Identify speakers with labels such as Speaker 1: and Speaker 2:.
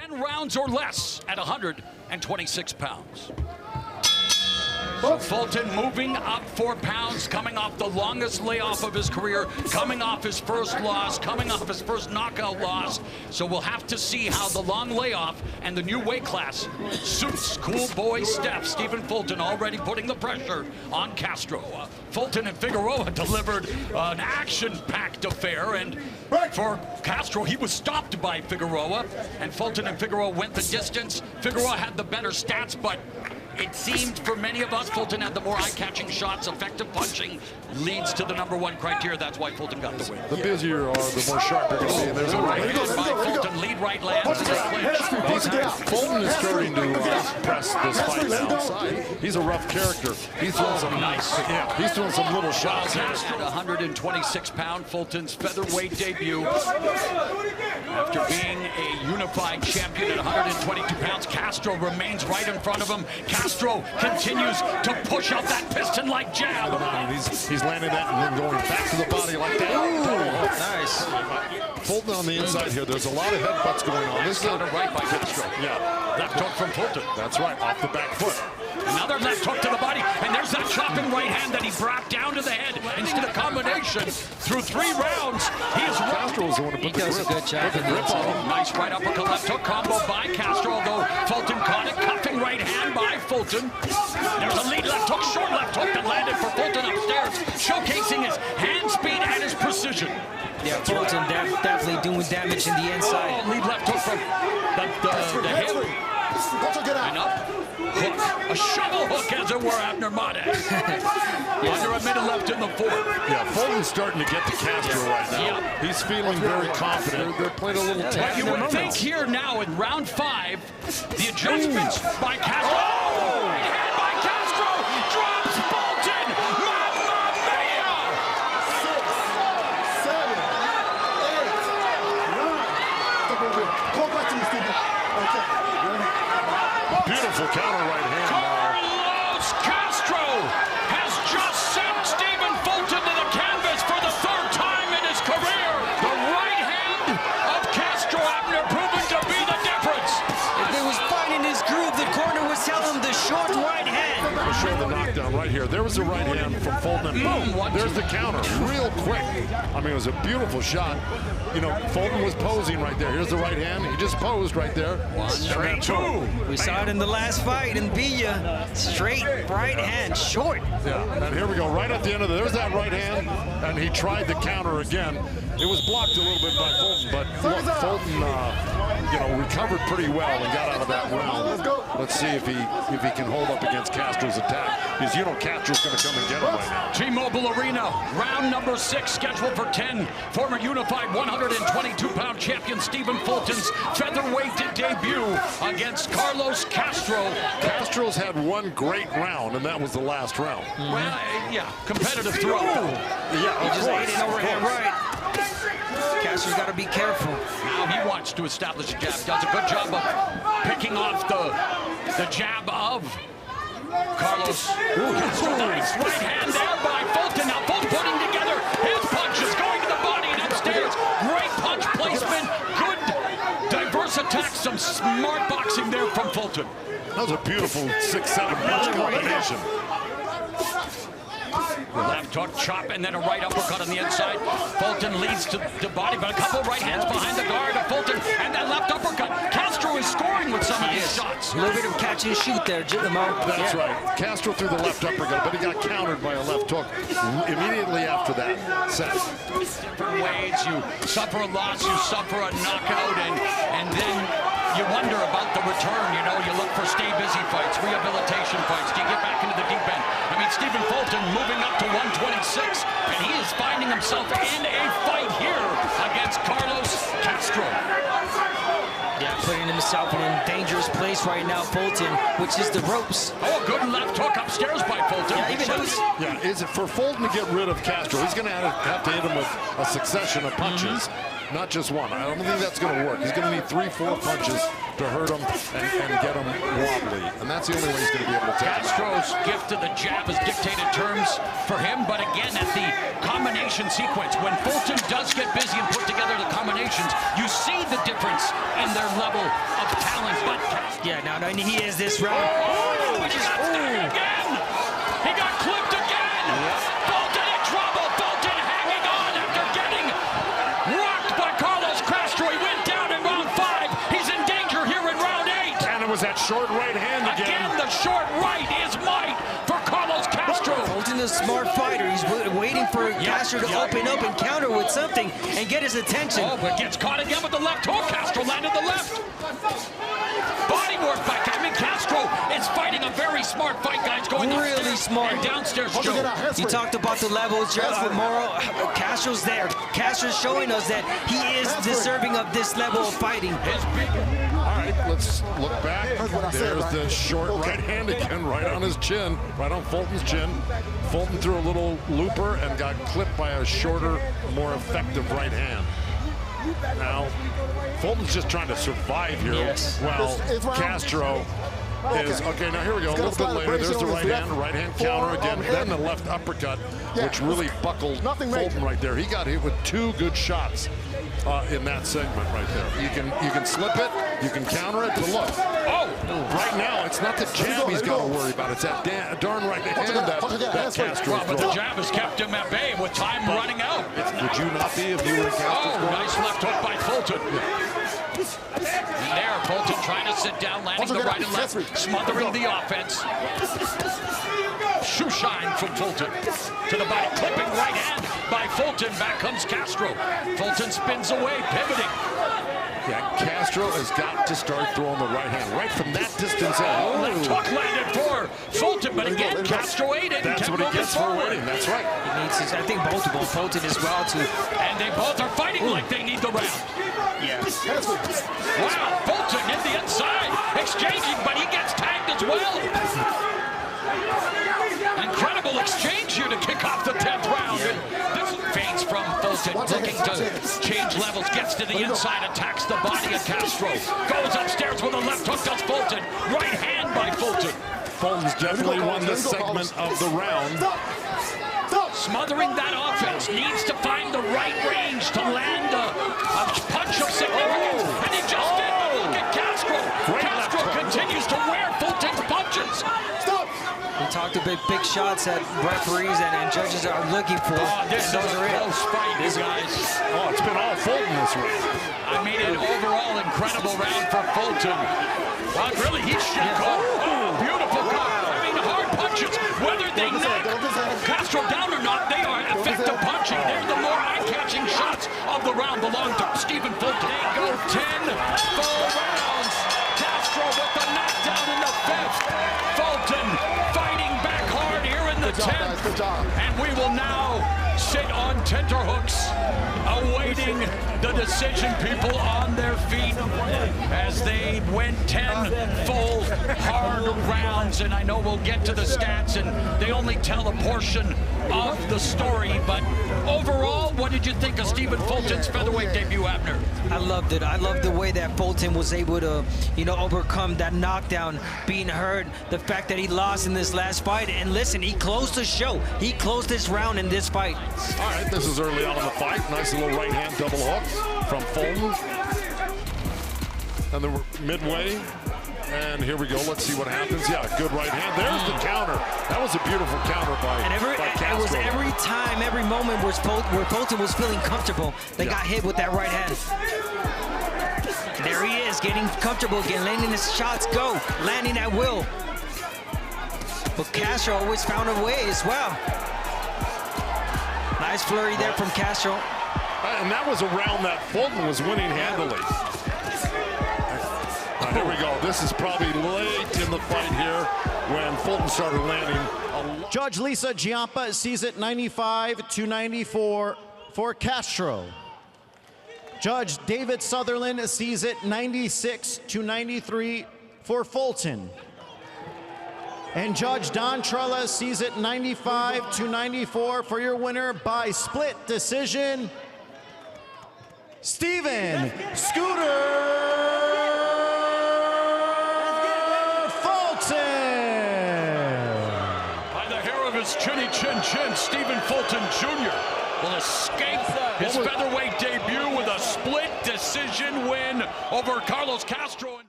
Speaker 1: 10 rounds or less at 126 pounds. So Fulton moving up 4 pounds, coming off the longest layoff of his career, coming off his first loss, coming off his first knockout loss. So we'll have to see how the long layoff and the new weight class suits cool boy Steph. Stephen Fulton already putting the pressure on Castro. Fulton and Figueroa delivered an action-packed affair, and for Castro, he was stopped by Figueroa, and Fulton and Figueroa went the distance. Figueroa had the better stats, but it seemed for many of us, Fulton had the more eye-catching shots. Effective punching leads to the #1 criteria. That's why Fulton got the win.
Speaker 2: The busier you are, the more sharp you're going to be. And there's a
Speaker 1: right hand by Fulton, lead right lands, and they clinch.
Speaker 2: Fulton is starting to press this fight outside. He's a rough character. He's throwing some he's throwing some little shots.
Speaker 1: At 126 pound, Fulton's featherweight debut. After being a unified champion at 122 pounds, Castro remains right in front of him. Castro continues to push out that piston-like jab.
Speaker 2: He's landing that and then going back to the body like that. Ooh,
Speaker 3: nice.
Speaker 2: Fulton on the inside here. There's a lot of headbutts going on. This is
Speaker 1: a right by Castro.
Speaker 2: Yeah.
Speaker 1: Left hook from Fulton.
Speaker 2: That's right, off the back foot.
Speaker 1: Another left hook to the body, and there's that chopping right hand that he brought down to the head. Instead of combination, through 3 rounds, he is
Speaker 2: Castro was the one to put the grip,
Speaker 3: a good job.
Speaker 2: on him.
Speaker 1: Nice right uppercut, left hook combo by Castro, although Fulton caught it. Cuffing right hand by Fulton. There's a lead left hook, short left hook that landed for Fulton upstairs, showcasing his hand speed and his precision.
Speaker 3: Yeah, Fulton definitely doing damage in the inside.
Speaker 1: Oh, lead left hook from the hip. And up. Hook. A shovel hook, as it were, Abner Mate. Under a minute left in the 4th.
Speaker 2: Yeah, Fulton's starting to get to Castro right now.
Speaker 1: Yep.
Speaker 2: He's feeling very confident. They're playing a little tight.
Speaker 1: You would think here now in round 5, the adjustments by Castro. Oh! Right hand by Castro drops Fulton. Mamma mia!
Speaker 4: 6, 7, 8, 9. Go back to me, Stephen. Okay.
Speaker 2: Beautiful counter right hand.
Speaker 1: Carlos Castro has just sent Stephen Fulton to the canvas for the 3rd time in his career. The right hand of Castro, Abner, proven to be the difference.
Speaker 3: If it was finding his groove, the corner was telling him the short right hand.
Speaker 2: We'll show the knockdown right here. There was the right hand from Fulton. Boom! There's the counter, real quick. I mean, it was a beautiful shot. You know, Fulton was posing right there. Here's the right hand. He just posed right there.
Speaker 1: 1, straight 2.
Speaker 3: We saw it in the last fight in Villa. Straight right hand, short.
Speaker 2: Yeah, and here we go. Right at the end of there's that right hand, and he tried the counter again. It was blocked a little bit by Fulton, but look, Fulton, you know, recovered pretty well and got out of that round. Let's see if he can hold up against Castro's attack, because you know Castro's going to come and get him right now.
Speaker 1: T-Mobile Arena, round number 6, scheduled for 10. Former unified 122-pound champion Stephen Fulton's featherweight debut against Carlos Castro.
Speaker 2: Castro's had one great round, and that was the last round.
Speaker 1: Well, yeah, competitive throw.
Speaker 2: Yeah,
Speaker 3: He just ate an overhand right. Castro's got to be careful.
Speaker 1: Now he wants to establish a jab. Does a good job of picking off the jab of Carlos. Castro. Nice right hand there by Fulton. Now Fulton putting together his punches, going to the body and upstairs. Great punch placement. Good diverse attack. Some smart boxing there from Fulton.
Speaker 2: That was a beautiful 6-7 punch combination.
Speaker 1: Left hook, chop, and then a right uppercut on the inside. Fulton leads to the body, but a couple right hands behind the guard of Fulton, and that left uppercut. Castro is scoring with some of these shots.
Speaker 3: A little bit of catch and shoot there, Jitamo.
Speaker 2: That's right. Castro threw the left uppercut, but he got countered by a left hook immediately after that set.
Speaker 1: Different ways. You suffer a loss, you suffer a knockout, and then you wonder about the return. You know, you look for stay busy fights, rehabilitation fights. Do you get back into the deep end? I mean, Stephen Fulton moving up to 126, and he is finding himself in a fight here against Carlos Castro.
Speaker 3: Yeah, putting himself in a dangerous place right now, Fulton, which is the ropes.
Speaker 1: Oh, good left hook upstairs by Fulton.
Speaker 3: Yeah, even those.
Speaker 2: Yeah, is it for Fulton to get rid of Castro? He's going to have to hit him with a succession of punches, not just one. I don't think that's going to work. He's going to need 3-4 punches to hurt him and get him wobbly, and that's the only way he's going to be able to take him.
Speaker 1: Castro's gift to the jab has dictated terms for him, but again, at the combination sequence, when Fulton does get busy and put together the combinations, you see the difference in their level of
Speaker 3: Yeah, now he is this round.
Speaker 1: Oh, he got stabbed again. He got clipped again. Fulton in trouble. Fulton hanging on after getting rocked by Carlos Castro. He went down in round 5. He's in danger here in round 8.
Speaker 2: And it was that short right hand again.
Speaker 1: Again, the short right is might for Carlos Castro.
Speaker 3: Fulton is a smart fighter. He's waiting for Castro to open up and counter with something and get his attention.
Speaker 1: Oh, but gets caught again with the left hook. Castro landed the left. Body work by Castro is fighting a very smart fight, guys. Going
Speaker 3: really smart.
Speaker 1: And downstairs, Joe.
Speaker 3: You talked about the levels, Moro. Castro's there. Castro's showing us that he is deserving of this level of fighting.
Speaker 2: All right, let's look back. There's the short right hand again, right on his chin, right on Fulton's chin. Fulton threw a little looper and got clipped by a shorter, more effective right hand. Now, Fulton's just trying to survive here.
Speaker 3: Yes.
Speaker 2: Well, Castro is, okay, now here we go, a little bit later. There's the right hand counter again, then the left uppercut, which really buckled Fulton right there. He got hit with 2 good shots in that segment right there. You can slip it, you can counter it, but look. Right now, it's not the jab he's got to worry about. It's that darn right hand that Castro.
Speaker 1: Well, but the jab has kept him at bay with time running out.
Speaker 2: Would you not be if you were in Castro's corner?
Speaker 1: Nice left hook by Fulton. And there, Fulton trying to sit down, landing the right and left, smothering the offense. Shoe shine from Fulton to the body, clipping right hand by Fulton. Back comes Castro. Fulton spins away, pivoting.
Speaker 2: Yeah, Castro has got to start throwing the right hand right from that distance out.
Speaker 1: Left hook landed for Fulton, but again, Castro ate it.
Speaker 2: That's what he gets for winning. That's right.
Speaker 3: He needs his, I think both of them, Fulton as well too.
Speaker 1: And they both are fighting like they need the round.
Speaker 3: Yeah.
Speaker 1: Wow, Fulton in the inside, exchanging, but he gets tagged as well. Incredible exchange here to kick off the 10th round. This feints from Fulton, looking to change levels, gets to the inside, attacks the body of Castro. Goes upstairs with a left hook, does Fulton. Right hand by Fulton.
Speaker 2: Fulton's definitely won this segment of the round.
Speaker 1: Smothering that offense, needs to find the right range to land a punch of significance. And he just did, but look at Castro. Castro continues to wear Fulton's punches.
Speaker 3: We talked about big shots that referees and judges are looking for.
Speaker 1: This is a close fight, you guys.
Speaker 2: It's been all Fulton this round.
Speaker 1: I mean, an overall incredible round for Fulton. Well, really, he's caught. Beautiful cut. I mean, hard punches. Whether they knock Castro down or not, they are effective punching. They're the more eye-catching shots of the round belong to Stephen Fulton. They go 10 full rounds. Castro with the knockdown in the 5th. Fulton fighting back hard here in the 10th. And we will now sit on tenterhooks, awaiting the decision, people on their feet as they went 10 full hard rounds. And I know we'll get to the stats, and they only tell a portion of the story, but overall, what did you think of Stephen Fulton's featherweight debut, Abner?
Speaker 3: I loved it. I loved the way that Fulton was able to, overcome that knockdown, being hurt, the fact that he lost in this last fight. And listen, he closed the show. He closed this round in this fight.
Speaker 2: All right, this is early on in the fight. Nice little right hand double hook from Fulton. And then we're midway. And here we go. Let's see what happens. Yeah, good right hand. There's the counter. That was a beautiful counter by Castro.
Speaker 3: It was every time, every moment where Fulton was feeling comfortable, they got hit with that right hand. There he is, getting comfortable again, letting his shots go, landing at will. But Castro always found a way as well. Nice flurry there from Castro.
Speaker 2: And that was a round that Fulton was winning handily. Here we go. This is probably late in the fight here when Fulton started landing.
Speaker 5: Judge Lisa Giampa sees it 95-94 for Castro. Judge David Sutherland sees it 96-93 for Fulton. And Judge Don Trella sees it 95-94 for your winner by split decision, Stephen Scooter Fulton.
Speaker 1: By the hair of his chinny chin chin, Stephen Fulton Jr. will escape his featherweight debut with a split decision win over Carlos Castro.